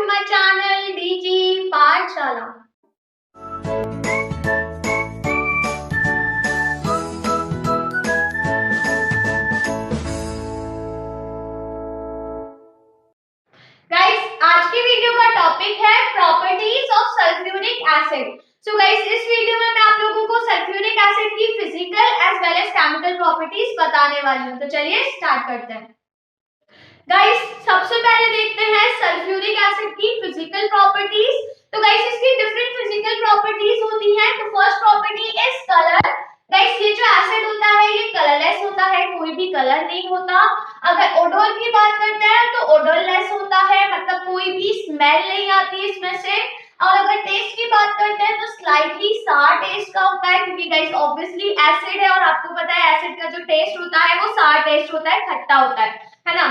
to my channel DG Pathshala. Guys, आज की video का टॉपिक है properties of sulphuric acid. So guys, इस वीडियो में मैं आप लोगों को सल्फ्यूरिक एसिड की physical as well as chemical properties बताने वाली हूँ। तो चलिए स्टार्ट करते हैं। गाइस, सबसे पहले देखते हैं सल्फ्यूरिक एसिड की फिजिकल प्रॉपर्टीज। तो गाइस, इसकी डिफरेंट फिजिकल प्रॉपर्टीज होती हैं। तो first property is colour. Guys, ये जो एसिड होता है ये कलरलेस होता है, कोई भी कलर नहीं होता। अगर ओडोर की बात करते हैं तो ओडोरलेस होता है, मतलब कोई भी स्मेल नहीं आती इसमें से। और अगर टेस्ट की बात करते हैं तो स्लाइटली सार टेस्ट का होता है, क्योंकि गाइस ऑब्वियसली एसिड है और आपको पता है एसिड का जो टेस्ट होता है वो सार टेस्ट होता है, खट्टा होता है ना।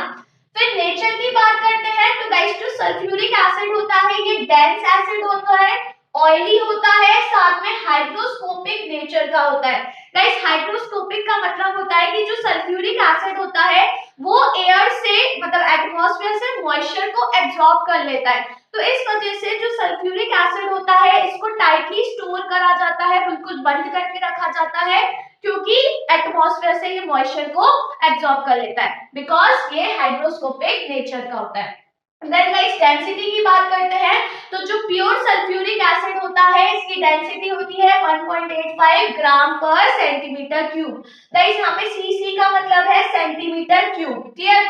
फिर नेचर की बात करते हैं तो गाइस जो सल्फ्यूरिक एसिड होता है ये डेंस एसिड होता है, ऑयली होता है, साथ में हाइड्रोस्कोपिक नेचर का होता है। गाइस, हाइड्रोस्कोपिक का मतलब होता है कि जो सल्फ्यूरिक एसिड होता है वो एयर से मतलब एटमॉस्फेयर से मॉइस्चर को एब्जॉर्ब कर लेता है। तो इस वजह से जो सल्फ्यूरिक एसिड होता है इसको टाइटली स्टोर करा जाता है, बिल्कुल बंद करके रखा जाता है, क्योंकि एटमॉस्फेयर से ये मॉइस्चर को एब्जॉर्ब कर लेता है, बिकॉज ये हाइड्रोस्कोपिक नेचर का होता है। देन गाइस, डेंसिटी की बात करते हैं तो जो प्योर सल्फ्यूरिक एसिड होता है इसकी डेंसिटी होती है 1.85 ग्राम पर सेंटीमीटर क्यूब। गाइस, यहाँ पे सीसी का मतलब है सेंटीमीटर क्यूब, क्लियर।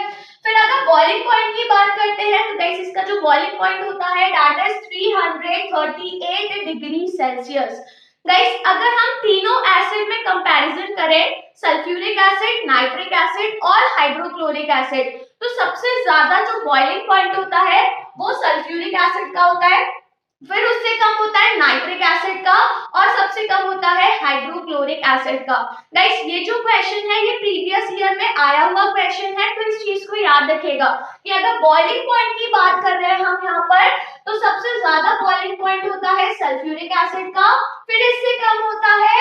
फिर अगर बॉइलिंग पॉइंट की बात करते हैं तो गाइस इसका जो बॉइलिंग पॉइंट होता है that is 338 degree Celsius. Guys, अगर हम तीनों एसिड में कंपैरिजन करें, सल्फ्यूरिक एसिड, नाइट्रिक एसिड और हाइड्रोक्लोरिक एसिड, तो सबसे ज्यादा जो बॉइलिंग पॉइंट होता है वो सल्फ्यूरिक एसिड का होता है, फिर उससे कम होता है नाइट्रिक एसिड का और सबसे कम होता है हाइड्रोक्लोरिक एसिड का। गाइस, ये जो क्वेश्चन है ये प्रीवियस ईयर में आया हुआ क्वेश्चन है, तो इस चीज को याद रखिएगा कि अगर बॉइलिंग पॉइंट की बात कर रहे हैं हम यहाँ पर तो सबसे ज्यादा बॉइलिंग पॉइंट होता है सल्फ्यूरिक एसिड का, फिर इससे कम होता है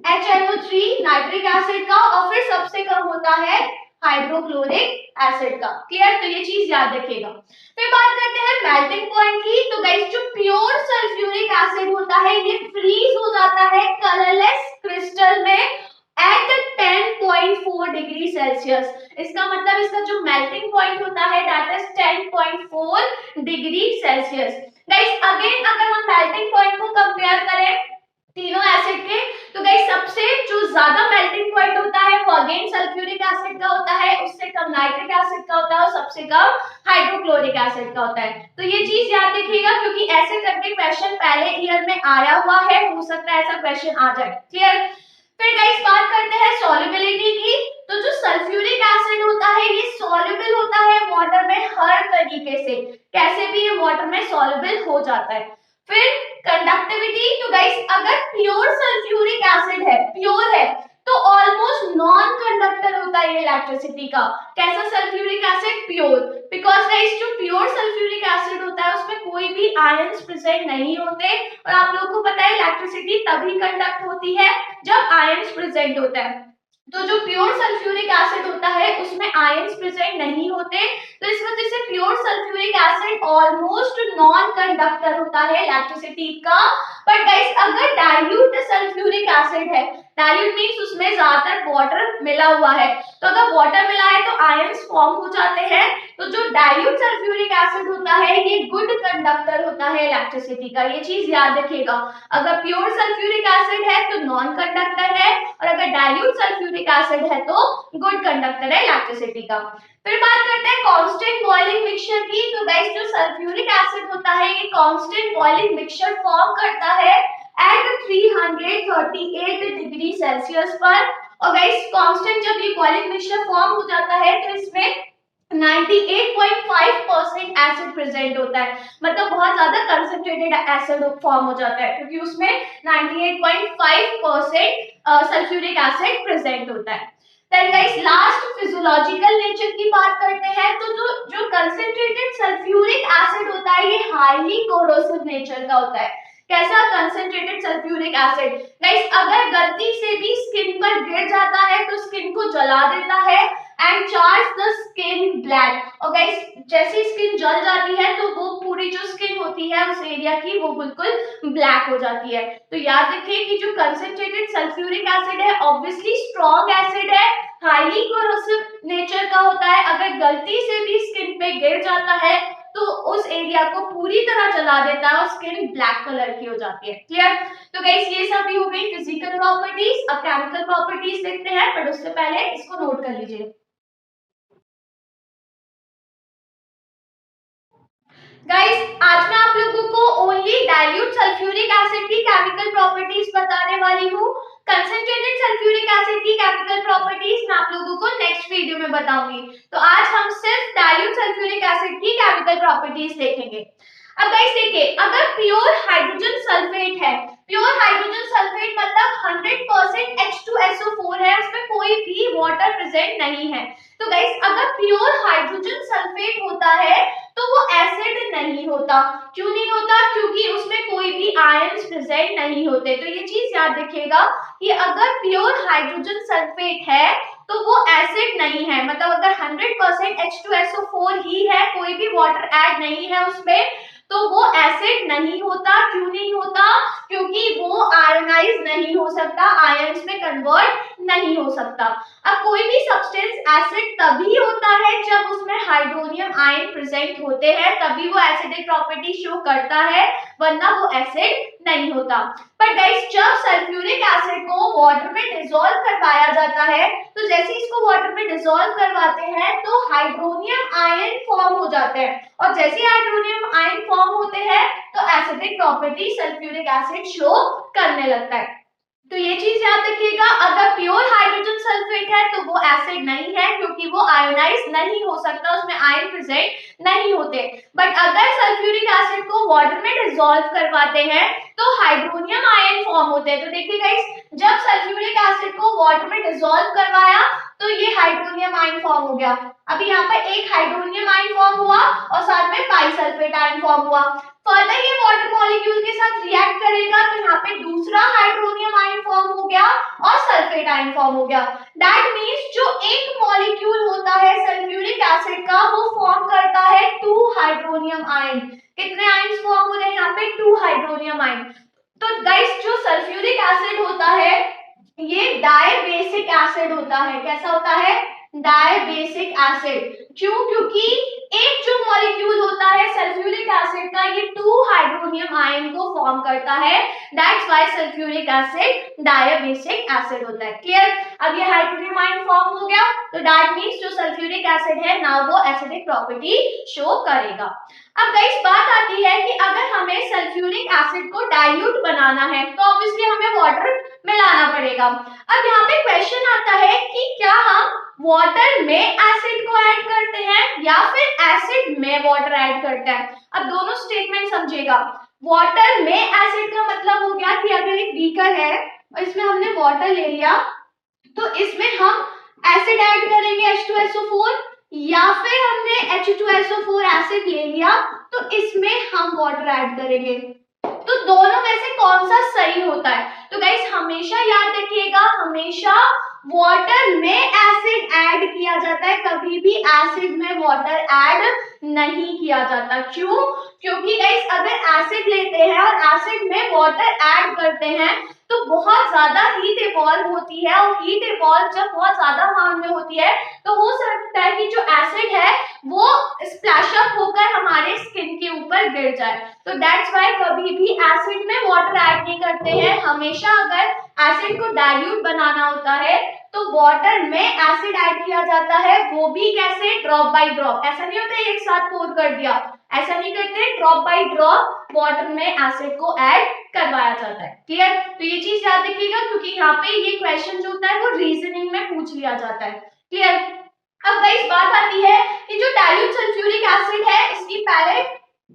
HNO3 नाइट्रिक एसिड का और फिर सबसे कम होता है हाइड्रोक्लोरिक एसिड का, क्लियर। तो ये चीज याद रखिएगा। फिर बात करते हैं मेल्टिंग पॉइंट की। तो गाइस, जो प्योर सल्फ्यूरिक एसिड होता है ये फ्रीज हो जाता है कलरलेस क्रिस्टल में एट 10.4 डिग्री सेल्सियस। इसका मतलब इसका जो मेल्टिंग पॉइंट होता है that is 10.4 degree Celsius. Guys, again अगर हम मेल्टिंग पॉइंट को कंपेयर करें तीनों एसिड के, तो गाइस सबसे जो ज्यादा मेल्टिंग पॉइंट होता है वो अगेन सल्फ्यूरिक एसिड का होता है, उससे कम नाइट्रिक एसिड का होता है और सबसे कम हाइड्रोक्लोरिक एसिड का होता है। तो ये चीज याद रखिएगा, क्योंकि ऐसे करके क्वेश्चन पहले ईयर में आया हुआ है, हो सकता है ऐसा क्वेश्चन आ जाए, क्लियर। फिर गाइस बात करते हैं सॉल्युबिलिटी की। तो जो सल्फ्यूरिक एसिड होता है ये सॉल्युबल होता है वाटर में हर तरीके से, कैसे भी ये वाटर में सॉल्युबल हो जाता है। फिर कंडक्टिविटी, तो गाइस अगर प्योर सल्फ्यूरिक एसिड है, प्योर है, तो ऑलमोस्ट नॉन कंडक्टर होता है ये इलेक्ट्रिसिटी का। कैसा sulphuric acid? Pure, because guys जो प्योर सल्फ्यूरिक एसिड होता है उसमें कोई भी आयंस प्रेजेंट नहीं होते, और आप लोगों को पता है इलेक्ट्रिसिटी तभी कंडक्ट होती है जब आयंस प्रेजेंट होता है। तो जो प्योर सल्फ्यूरिक एसिड होता है उसमें आयंस प्रेजेंट नहीं होते, तो इस वजह से pure sulphuric acid almost non conductor होता है इलेक्ट्रिसिटी का। बट गाइस अगर डाइल्यूट सल्फ्यूरिक एसिड है, डाइल्यूट मींस उसमें ज्यादातर वाटर मिला हुआ है, तो अगर वाटर मिला है तो आयंस फॉर्म हो जाते हैं। तो जो डाइल्यूट सल्फ्यूरिक एसिड होता है ये गुड कंडक्टर होता है इलेक्ट्रिसिटी का, ये चीज याद रखिएगा। अगर प्योर सल्फ्यूरिक एसिड है तो नॉन कंडक्टर है, और अगर डाइल्यूट सल्फ्यूरिक एसिड है तो गुड कंडक्टर है इलेक्ट्रिसिटी का। फिर बात करते हैं कांस्टेंट बॉइलिंग मिक्सचर की। तो गाइस जो सल्फ्यूरिक एसिड होता है ये कांस्टेंट बॉइलिंग मिक्सचर फॉर्म करता है एट 338 डिग्री सेल्सियस पर। और गाइस कांस्टेंट जब ये बॉइलिंग मिक्सचर फॉर्म हो जाता है तो इसमें 98.5% एसिड प्रेजेंट होता है, मतलब बहुत ज्यादा कंसंट्रेटेड एसिड फॉर्म हो जाता है, क्योंकि उसमें 98.5% सल्फ्यूरिक एसिड प्रेजेंट होता है। Then guys last physiological nature की बात करते हैं। तो जो कंसंट्रेटेड सल्फ्यूरिक एसिड होता है ये हाईली कोरोसिव नेचर का होता है। कैसा? कंसंट्रेटेड सल्फ्यूरिक एसिड गाइस अगर गलती से भी स्किन पर गिर जाता है तो स्किन को जला देता है and charge the skin black. और गाइस जैसे स्किन जल जाती है तो वो पूरी जो स्किन होती है उस एरिया की वो बिल्कुल ब्लैक हो जाती है। तो याद रखिए कि जो कंसंट्रेटेड सल्फ्यूरिक एसिड है ऑब्वियसली स्ट्रॉन्ग एसिड है, हाईली कोरोसिव नेचर का होता है। अगर गलती से भी स्किन पे गिर जाता है तो उस एरिया को पूरी तरह जला देता है और स्किन ब्लैक कलर की हो जाती है। क्लियर? तो गाइस ये सभी हो गई फिजिकल प्रॉपर्टीज। अब केमिकल प्रॉपर्टीज देखते हैं, पर उससे पहले इसको नोट कर लीजिए। गाइस आज मैं आप लोगों को ओनली डाइल्यूट सल्फ्यूरिक एसिड की केमिकल प्रॉपर्टीज बताने वाली हूँ। कंसंट्रेटेड सल्फ्यूरिक एसिड की केमिकल प्रॉपर्टीज मैं आप लोगों को नेक्स्ट वीडियो में बताऊंगी। तो आज हम सिर्फ डाइल्यूट सल्फ्यूरिक एसिड की केमिकल प्रॉपर्टीज देखेंगे। अब गाइस देखिए, अगर प्योर हाइड्रोजन सल्फेट है, प्योर हाइड्रोजन सल्फेट मतलब 100% H2SO4 है, उसमें कोई भी वाटर प्रेजेंट नहीं है। तो गाइस अगर प्योर हाइड्रोजन सल्फेट होता है तो वो एसिड नहीं होता। क्यों नहीं होता? क्योंकि उसमें कोई भी आयंस प्रेजेंट नहीं होते। तो ये चीज याद रखिएगा कि अगर प्योर हाइड्रोजन सल्फेट है तो वो एसिड नहीं है, मतलब अगर 100% H2SO4 ही है, कोई भी वाटर ऐड नहीं है उसमें, तो वो एसिड नहीं होता। क्यों नहीं होता? क्योंकि वो आयनाइज नहीं हो सकता, आयंस में कन्वर्ट नहीं हो सकता। अब कोई भी सब्सटेंस एसिड तभी होता है जब उसमें हाइड्रोनियम आयन प्रेजेंट होते हैं, तभी वो एसिडिक प्रॉपर्टी शो करता है, वरना वो एसिड नहीं होता। पर गाइस जब सल्फ्यूरिक एसिड को वाटर में डिसॉल्व करवाया जाता है, तो जैसे इसको वाटर में डिसॉल्व करवाते हैं तो हाइड्रोनियम आयन फॉर्म हो जाते हैं, और जैसे हाइड्रोनियम आयन फॉर्म होते हैं तो acidic property sulphuric acid show करने लगता है। तो ये चीज याद रखिएगा, अगर प्योर हाइड्रोजन सल्फेट है तो वो एसिड नहीं है, क्योंकि वो आयोनाइज नहीं हो सकता, उसमें आयन प्रेजेंट नहीं होते। बट अगर सल्फ्यूरिक एसिड को वाटर में डिसॉल्व करवाते हैं तो हाइड्रोनियम आयन फॉर्म होते हैं। तो देखिए गाइस, जब सल्फ्यूरिक एसिड को वाटर में डिसॉल्व करवाया तो ये हाइड्रोनियम आयन फॉर्म हो गया। अभी यहाँ पर एक हाइड्रोनियम आयन फॉर्म हुआ और साथ में बाइसल्फेट आयन फॉर्म हुआ। फर्दर ये वाटर मॉलिक्यूल के साथ रिएक्ट करेगा तो यहाँ पे दूसरा हाइड्रोनियम आयन फॉर्म हो गया और सल्फेट आयन फॉर्म हो गया। दैट मींस जो एक मॉलिक्यूल होता है सल्फ्यूरिक एसिड का वो फॉर्म करता है 2 हाइड्रोनियम आयन। कितने आयन फॉर्म हो रहे हैं यहाँ पे? 2 हाइड्रोनियम आयन। तो गाइस जो सल्फ्यूरिक एसिड होता है ये डायबेसिक एसिड होता है। कैसा होता है? Dibasic acid. क्यों? क्योंकि एक जो मॉलिक्यूल होता है सल्फ्यूरिक एसिड का ये 2 हाइड्रोनियम आयन को फॉर्म करता है, that's why sulphuric acid dibasic acid होता है। क्लियर? अब ये हाइड्रोनियम आयन फॉर्म हो गया तो दैट मींस जो सल्फ्यूरिक एसिड है ना वो एसिडिक प्रॉपर्टी शो करेगा। अब गाइस बात आती है कि अगर हमें सल्फ्यूरिक एसिड को डाइल्यूट बनाना है तो ऑब्वियसली हमें वाटर मिलाना पड़ेगा। अब यहाँ पे क्वेश्चन आता है कि क्या हम वाटर में एसिड को ऐड करते हैं या फिर एसिड में वाटर ऐड करते हैं। अब दोनों स्टेटमेंट समझिएगा। वाटर में एसिड का मतलब हो गया कि अगर एक बीकर है और इसमें हमने वाटर ले लिया तो इसमें हम एसिड ऐड करेंगे H2SO4, या फिर हमने H2SO4 एसिड ले लिया तो इसमें हम वाटर ऐड करेंगे। तो दोनों में से कौन सा सही होता है? तो गाइस हमेशा याद रखिएगा, हमेशा वाटर में एसिड ऐड किया जाता है, कभी भी एसिड में वाटर ऐड नहीं किया जाता। क्यों? क्योंकि गाइस अगर एसिड लेते हैं और एसिड में वाटर ऐड करते हैं तो बहुत ज्यादा हीट इवॉल्व होती है, और हीट इवॉल्व जब बहुत ज्यादा अमाउंट में होती है तो हो सकता है कि जो एसिड है वो स्प्लैश अप होकर हमारे स्किन के ऊपर गिर जाए। तो दैट्स व्हाई कभी भी एसिड में वाटर ऐड नहीं करते हैं। हमेशा अगर एसिड को डाइल्यूट बनाना होता है तो वाटर में एसिड ऐड किया जाता है, वो भी कैसे? Drop by drop. ऐसा नहीं होता एक साथ पोर कर दिया, ऐसा नहीं करते, ड्रॉप बाय ड्रॉप वाटर में एसिड को ऐड करवाया जाता है। क्लियर? तो ये चीज याद रखिएगा क्योंकि यहाँ पे ये क्वेश्चन जो होता है वो रीजनिंग में पूछ लिया जाता है। क्लियर? अब गाइस बात आती है कि जो डाइल्यूट सल्फ्यूरिक एसिड है इसकी पहले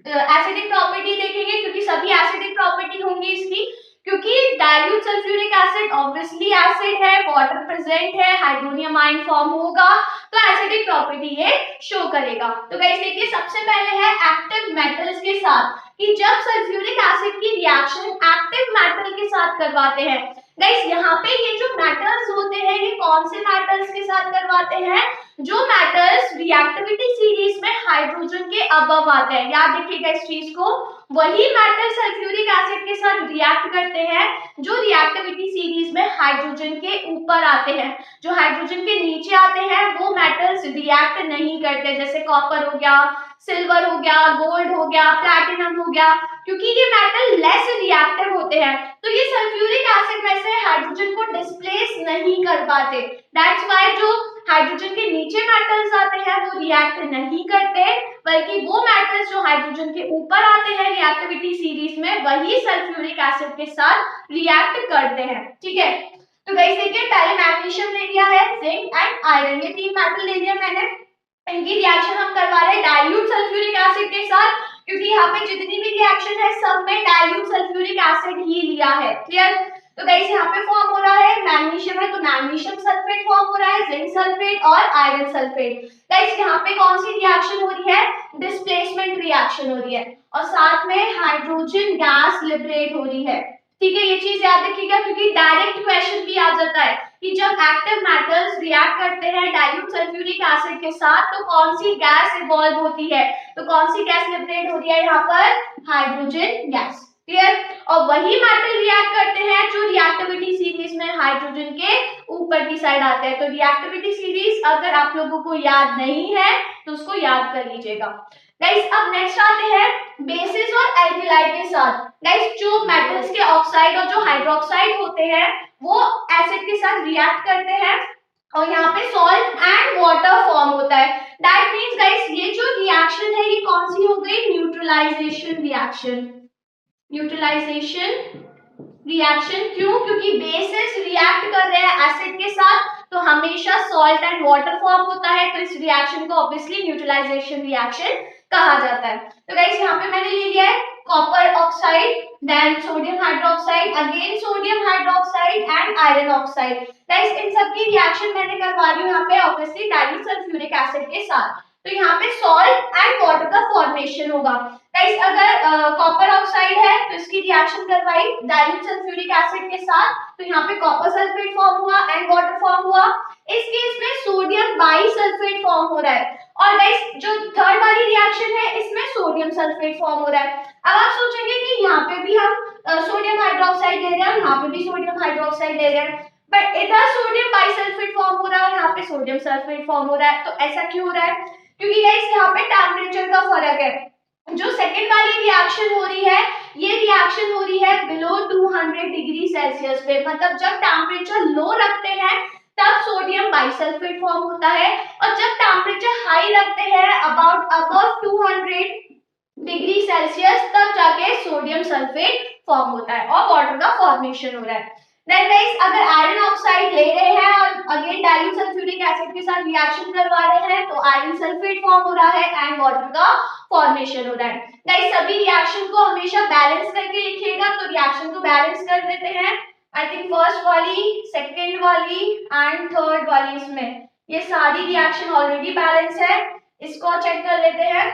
एसिडिक प्रॉपर्टी देखेंगे, क्योंकि सभी एसिडिक प्रॉपर्टी होंगी इसकी, क्योंकि dilute sulphuric acid obviously acid है, वाटर प्रेजेंट है, हाइड्रोनियम आयन फॉर्म होगा तो एसिडिक प्रॉपर्टी ये शो करेगा। तो गाइस देखिए, सबसे पहले है एक्टिव मेटल्स के साथ, कि जब सल्फ्यूरिक एसिड की रिएक्शन एक्टिव मेटल के साथ करवाते हैं। गाइस यहाँ पे ये जो मेटल्स होते हैं ये कौन से मेटल्स के साथ करवाते हैं? जो मेटल्स रिएक्टिविटी सीरीज में हाइड्रोजन के अबव आते हैं, याद रखिएगा इस चीज को, वही मेटल सल्फ्यूरिक एसिड के साथ रिएक्ट करते हैं जो रिएक्टिविटी सीरीज में हाइड्रोजन के ऊपर आते हैं। जो हाइड्रोजन के नीचे आते हैं वो मेटल्स रिएक्ट नहीं करते, जैसे कॉपर हो गया, सिल्वर हो गया, गोल्ड हो गया, प्लैटिनम हो गया, क्योंकि ये मेटल लेस रिएक्टिव होते हैं, तो ये सल्फ्यूरिक एसिड में से हाइड्रोजन को डिस्प्लेस नहीं कर पाते। दैट्स व्हाई जो हाइड्रोजन के नीचे मेटल्स आते हैं वो रिएक्ट नहीं करते, बल्कि वो मेटल्स जो हाइड्रोजन के ऊपर आते हैं रिएक्टिविटी सीरीज में वही सल्फ्यूरिक एसिड के साथ रिएक्ट करते हैं। ठीक है, तो गाइस देखिए पहले मैग्नीशियम ले लिया है, जिंक एंड आयरन, ये तीन मेटल ले लिया मैंने। इनकी रिएक्शन हम करवा रहे हैं डाइल्यूट सल्फ्यूरिक एसिड के साथ, क्योंकि यहाँ पे जितनी भी रिएक्शन है सब में डाइल्यूट सल्फ्यूरिक एसिड ही लिया है। क्लियर? तो गाइस यहाँ पे फॉर्म हो रहा है मैग्नीशियम है तो मैग्नीशियम सल्फेट फॉर्म हो रहा है, जिंक सल्फेट और आयरन सल्फेट। गाइस यहाँ पे कौन सी रिएक्शन हो रही है? डिस्प्लेसमेंट रिएक्शन हो रही है और साथ में हाइड्रोजन गैस लिबरेट हो रही है। ठीक है, ये चीज याद रखिएगा क्योंकि डायरेक्ट क्वेश्चन भी आ जाता है कि जब एक्टिव मेटल्स रिएक्ट करते हैं डाइल्यूट सल्फ्यूरिक एसिड के साथ तो कौन सी गैस इवॉल्व होती है, तो कौन सी गैस लिबरेट हो रही है यहाँ पर? Hydrogen gas. क्लियर? और वही मेटल रिएक्ट करते हैं जो रिएक्टिविटी सीरीज में हाइड्रोजन के ऊपर की साइड आते हैं। तो रिएक्टिविटी सीरीज अगर आप लोगों को याद नहीं है तो उसको याद कर लीजिएगा। गाइस अब नेक्स्ट आते हैं बेसिस और एल्किलाई के साथ। गाइस जो मेटल्स के ऑक्साइड और जो हाइड्रोक्साइड होते हैं वो एसिड के साथ रिएक्ट करते हैं और यहाँ पे सॉल्ट एंड वाटर फॉर्म होता है। दैट मींस गाइस ये जो रिएक्शन है ये कौन सी हो गई? Neutralisation reaction. न्यूट्रलाइजेशन रिएक्शन क्यों? क्योंकि बेसिस रिएक्ट कर रहे हैं एसिड के साथ तो हमेशा सॉल्ट एंड वाटर फॉर्म होता है, तो इस रिएक्शन को ऑब्वियसली न्यूट्रलाइजेशन रिएक्शन कहा जाता है। तो गाइस यहाँ पे मैंने ले लिया है copper oxide, then sodium hydroxide, again sodium hydroxide and iron oxide. Guys इन सब की रिएक्शन मैंने करवा रही हूँ यहाँ पे ऑब्वियसली डाइल्यूट सल्फ्यूरिक एसिड के साथ। तो यहाँ पे सॉल्ट एंड वाटर का फॉर्मेशन होगा। गाइस अगर कॉपर ऑक्साइड है तो इसकी रिएक्शन करवाई डाइल्यूट सल्फ्यूरिक एसिड के साथ, तो यहाँ पे कॉपर सल्फेट फॉर्म हुआ एंड वाटर फॉर्म हुआ। इस केस में सोडियम बाइसल्फेट फॉर्म हो रहा है और गाइस जो थर्ड वाली रिएक्शन है इसमें सोडियम सल्फेट फॉर्म हो रहा है। अब आप सोचेंगे कि यहाँ पे भी हम सोडियम हाइड्रोक्साइड ले रहे हैं, यहाँ पे भी सोडियम हाइड्रोक्साइड ले रहे हैं, बट इधर सोडियम बाइसल्फेट फॉर्म हो रहा है और यहाँ पे सोडियम सल्फेट फॉर्म हो रहा है। तो ऐसा क्यों हो रहा है? क्योंकि गाइस यहाँ पे टेम्परेचर का फर्क है। जो सेकंड वाली रिएक्शन हो रही है ये रिएक्शन हो रही है बिलो 200 डिग्री सेल्सियस पे, मतलब जब टेम्परेचर लो रखते हैं तब सोडियम बाइसल्फेट फॉर्म होता है और जब टेम्परेचर हाई रखते हैं अबाउट अबव 200 डिग्री सेल्सियस तब जाके सोडियम सल्फेट फॉर्म होता है और वाटर का फॉर्मेशन हो रहा है। देन गाइस अगर आयरन ऑक्साइड ले रहे हैं और अगेन डाइल्यूट सल्फ्यूरिक एसिड के साथ रिएक्शन करवा रहे हैं तो आयरन सल्फेट फॉर्म हो रहा है एंड वाटर का फॉर्मेशन हो रहा है। गाइस सभी रिएक्शन को हमेशा बैलेंस करके लिखिएगा, तो रिएक्शन को बैलेंस कर देते हैं। आई थिंक फर्स्ट वाली, सेकेंड वाली एंड थर्ड वाली, इसमें ये सारी रिएक्शन ऑलरेडी बैलेंस है। इसको चेक कर लेते हैं।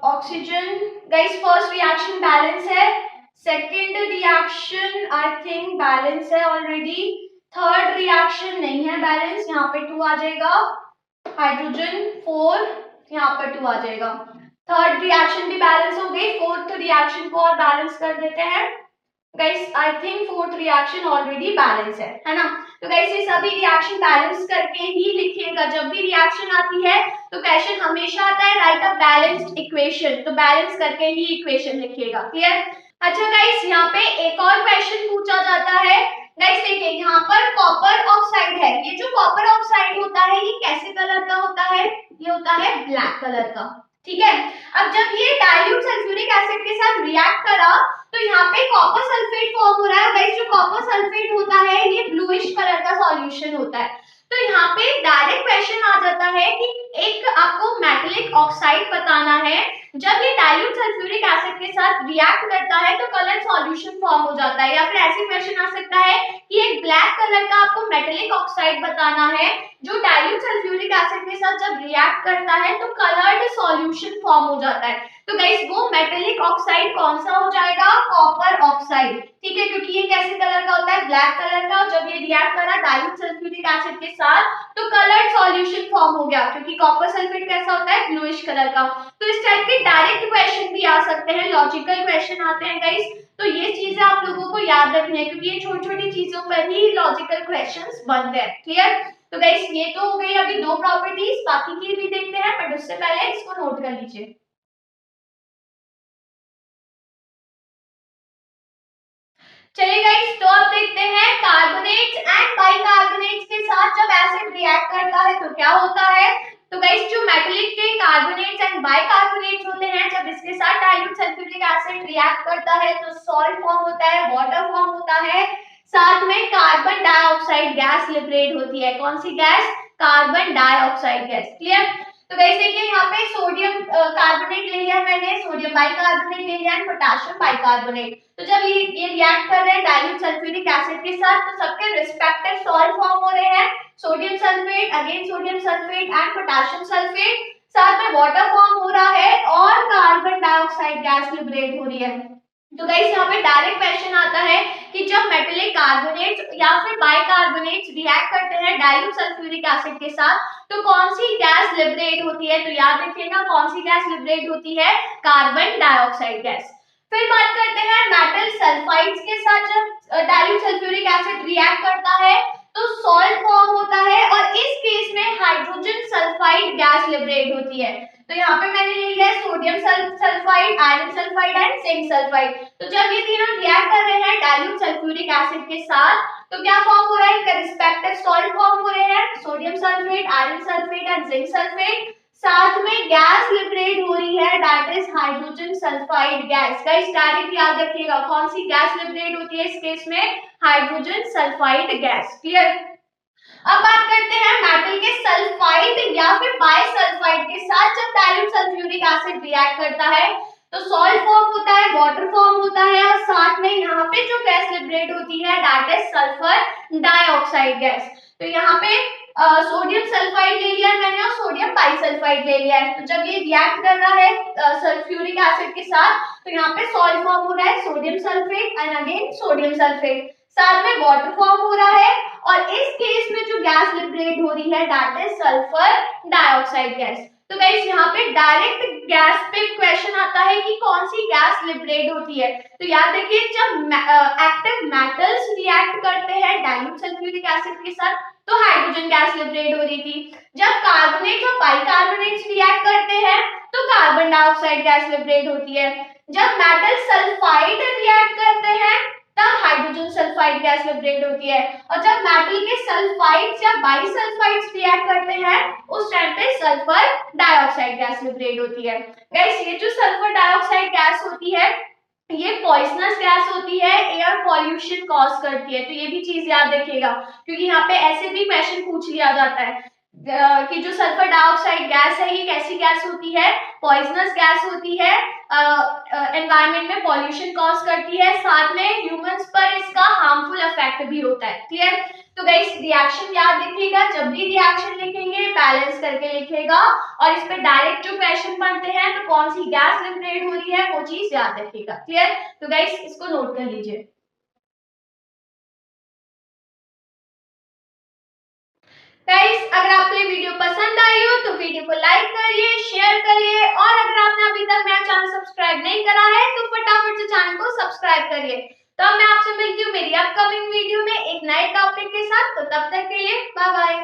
Oxygen guys first reaction balance है, second reaction I think balance है ऑलरेडी, थर्ड रिएक्शन नहीं है बैलेंस, यहाँ पे 2 आ जाएगा, हाइड्रोजन 4 यहाँ पर 2 आ जाएगा। थर्ड रिएक्शन भी बैलेंस हो गई, फोर्थ रिएक्शन को और बैलेंस कर देते हैं। Guys I think fourth reaction already balance है ना। तो गाइस ये सभी रिएक्शन बैलेंस करके ही लिखिएगा। जब भी रिएक्शन आती है तो क्वेश्चन हमेशा आता है राइट अ बैलेंस्ड इक्वेशन, तो बैलेंस करके ही इक्वेशन लिखिएगा। क्लियर? अच्छा गाइस यहाँ पे एक और क्वेश्चन पूछा जाता है। गाइस देखिए यहाँ पर कॉपर ऑक्साइड है, ये जो कॉपर ऑक्साइड होता है ये कैसे कलर का होता है? ये होता है ब्लैक कलर का। ठीक है, अब जब ये डाइल्यूट सल्फ्यूरिक एसिड के साथ रिएक्ट करा तो यहाँ पे कॉपर सल्फेट फॉर्म हो रहा है। गाइस जो कॉपर सल्फेट होता है ये ब्लूइश कलर का सॉल्यूशन होता है। तो यहाँ पे डायरेक्ट क्वेश्चन आ जाता है कि एक आपको मेटालिक ऑक्साइड बताना है जब ये डाइल्यूट सल्फ्यूरिक एसिड के साथ रिएक्ट करता है तो कलर सॉल्यूशन फॉर्म हो जाता है। या फिर ऐसे क्वेश्चन आ सकता है कि एक ब्लैक कलर का आपको मेटेलिक ऑक्साइड बताना है जो डाइल्यूट सल्फ्यूरिक एसिड के साथ जब रिएक्ट करता है तो कलर्ड सॉल्यूशन फॉर्म हो जाता है। तो गाइस वो मेटेलिक ऑक्साइड कौन सा हो जाएगा? कॉपर ऑक्साइड, ठीक है, क्योंकि ये कैसे कलर का होता है? ब्लैक कलर का। और जब ये रिएक्ट करा डाइल्यूट सल्फ्यूरिक एसिड के साथ तो कलर्ड सॉल्यूशन फॉर्म हो गया, क्योंकि कॉपर सल्फेट कैसा होता है? ब्लूइश कलर का। तो इस टाइप के डायरेक्ट क्वेश्चन भी आ सकते हैं, लॉजिकल क्वेश्चन आते हैं गाइस। तो ये चीजें आप लोगों को याद रखनी है, क्योंकि ये छोटी छोटी चीजों पर ही लॉजिकल क्वेश्चंस बनते हैं। क्लियर? तो गाइस ये तो हो गई अभी दो प्रॉपर्टीज, बाकी की भी देखते हैं, बट उससे पहले इसको नोट कर लीजिए। चलिए गाइस, तो अब देखते हैं कार्बोनेट्स एंड बाइकार्बोनेट्स के साथ जब एसिड रिएक्ट करता है तो क्या होता है। तो गाइस जो मेटलिक के कार्बोनेट्स एंड बाइकार्बोनेट्स होते हैं, जब इसके साथ डाइल्यूट सल्फ्यूरिक एसिड रिएक्ट करता है तो सॉल्ट फॉर्म होता है, वाटर फॉर्म होता है, साथ में कार्बन डाइऑक्साइड गैस लिबरेट होती है। कौन सी gas? Carbon dioxide gas. Clear? तो गाइस देखिए यहाँ पे सोडियम कार्बोनेट ले लिया मैंने, सोडियम बाइकार्बोनेट ले लिया एंड पोटेशियम बाइकार्बोनेट। तो जब ये रिएक्ट कर रहे हैं डाइल्यूट सल्फ्यूरिक एसिड के साथ तो सबके रिस्पेक्टिव सॉल्ट फॉर्म हो रहे हैं, sodium sulphate, again sodium sulphate and potassium sulphate, साथ में वाटर फॉर्म हो रहा है और कार्बन डाइऑक्साइड गैस लिबरेट हो रही है। तो गाइस यहाँ पे डायरेक्ट क्वेश्चन आता है कि जब मेटेलिक कार्बोनेट्स या फिर बाइकार्बोनेट्स रिएक्ट करते हैं डाइल्यूट सल्फ्यूरिक एसिड के साथ तो कौन सी गैस लिबरेट होती है? तो याद रखिएगा कौन सी गैस लिबरेट होती है? Carbon dioxide gas. फिर बात करते हैं मेटल सल्फाइड्स के साथ जब डाइल्यूट सल्फ्यूरिक एसिड रिएक्ट करता है तो सॉल्ट फॉर्म होता है और इस केस में हाइड्रोजन सल्फाइड गैस लिबरेट होती है। तो यहाँ पे मैंने ले लिया sodium sulphide, iron sulphide and zinc sulphide. तो जब ये तीनों रिएक्ट कर रहे हैं डाइल्यूट सल्फ्यूरिक एसिड के साथ तो क्या फॉर्म हो रहा है? इनका रिस्पेक्टिव सॉल्ट फॉर्म हो रहे हैं, sodium sulphate, iron sulphate and zinc sulphate, साथ में गैस लिबरेट हो रही है, that is hydrogen sulphide gas. Guys direct याद रखिएगा कौन सी गैस लिबरेट होती है इस केस में? Hydrogen sulphide gas. क्लियर? अब बात करते हैं मेटल के सल्फाइड या फिर बाइसल्फाइड के साथ जब डाइल्यूट सल्फ्यूरिक एसिड रिएक्ट करता है तो सॉल्ट फॉर्म होता है, वाटर फॉर्म होता है और साथ में यहाँ पे जो गैस लिबरेट होती है that is sulphur dioxide gas. तो यहाँ पे सोडियम सल्फाइड ले लिया है मैंने और सोडियम बाइसल्फाइड ले लिया है। तो जब ये रिएक्ट कर रहा है सल्फ्यूरिक एसिड के साथ तो यहाँ पे सॉल्ट फॉर्म हो रहा है, sodium sulphate and again sodium sulphate, साथ में वाटर फॉर्म हो रहा है और इस केस में जो गैस लिबरेट हो रही है that is sulphur dioxide gas. तो गाइस यहाँ पे डायरेक्ट गैस पे क्वेश्चन आता है कि कौन सी गैस लिबरेट होती है। तो याद रखिए जब एक्टिव मेटल्स रिएक्ट करते हैं डाइल्यूट सल्फ्यूरिक एसिड के साथ तो हाइड्रोजन गैस लिबरेट हो रही थी, जब कार्बोनेट्स और बाइकार्बोनेट्स रिएक्ट करते हैं तो कार्बन डाइऑक्साइड गैस लिबरेट होती है, जब मेटल सल्फाइड रिएक्ट करते हैं तब हाइड्रोजन सल्फाइड गैस लिबरेट होती है और जब मेटल के सल्फाइड्स या बाइसल्फाइड्स रिएक्ट करते हैं उस टाइम पे सल्फर डाइऑक्साइड गैस लिबरेट होती है। गाइस ये जो सल्फर डाइऑक्साइड गैस होती है ये पॉइजनस गैस होती है, एयर पॉल्यूशन कॉज करती है। तो ये भी चीज याद रखिएगा क्योंकि यहाँ पे ऐसे भी क्वेश्चन पूछ लिया जाता है कि जो सल्फर डाइऑक्साइड गैस है ये कैसी गैस होती है? पॉइजनस गैस होती है, एनवायरनमेंट में पॉल्यूशन कॉज करती है, साथ में ह्यूमंस पर इसका हार्मफुल इफेक्ट भी होता है। क्लियर? तो गाइस रिएक्शन याद रखिएगा, जब भी रिएक्शन लिखेंगे बैलेंस करके लिखेगा और इस पे डायरेक्ट जो क्वेश्चन बनते हैं तो कौन सी गैस लिबरेट हो रही है वो चीज याद रखिएगा। क्लियर? तो गाइस इसको नोट कर लीजिए। गाइस अगर आपको ये वीडियो पसंद आई हो तो वीडियो को लाइक करिए, शेयर करिए और अगर आपने अभी तक मेरा चैनल सब्सक्राइब नहीं करा है तो फटाफट से चैनल को सब्सक्राइब करिए। तो अब मैं आपसे मिलती हूँ मेरी अपकमिंग वीडियो में एक नए टॉपिक के साथ। तो तब तक के लिए बाय बाय।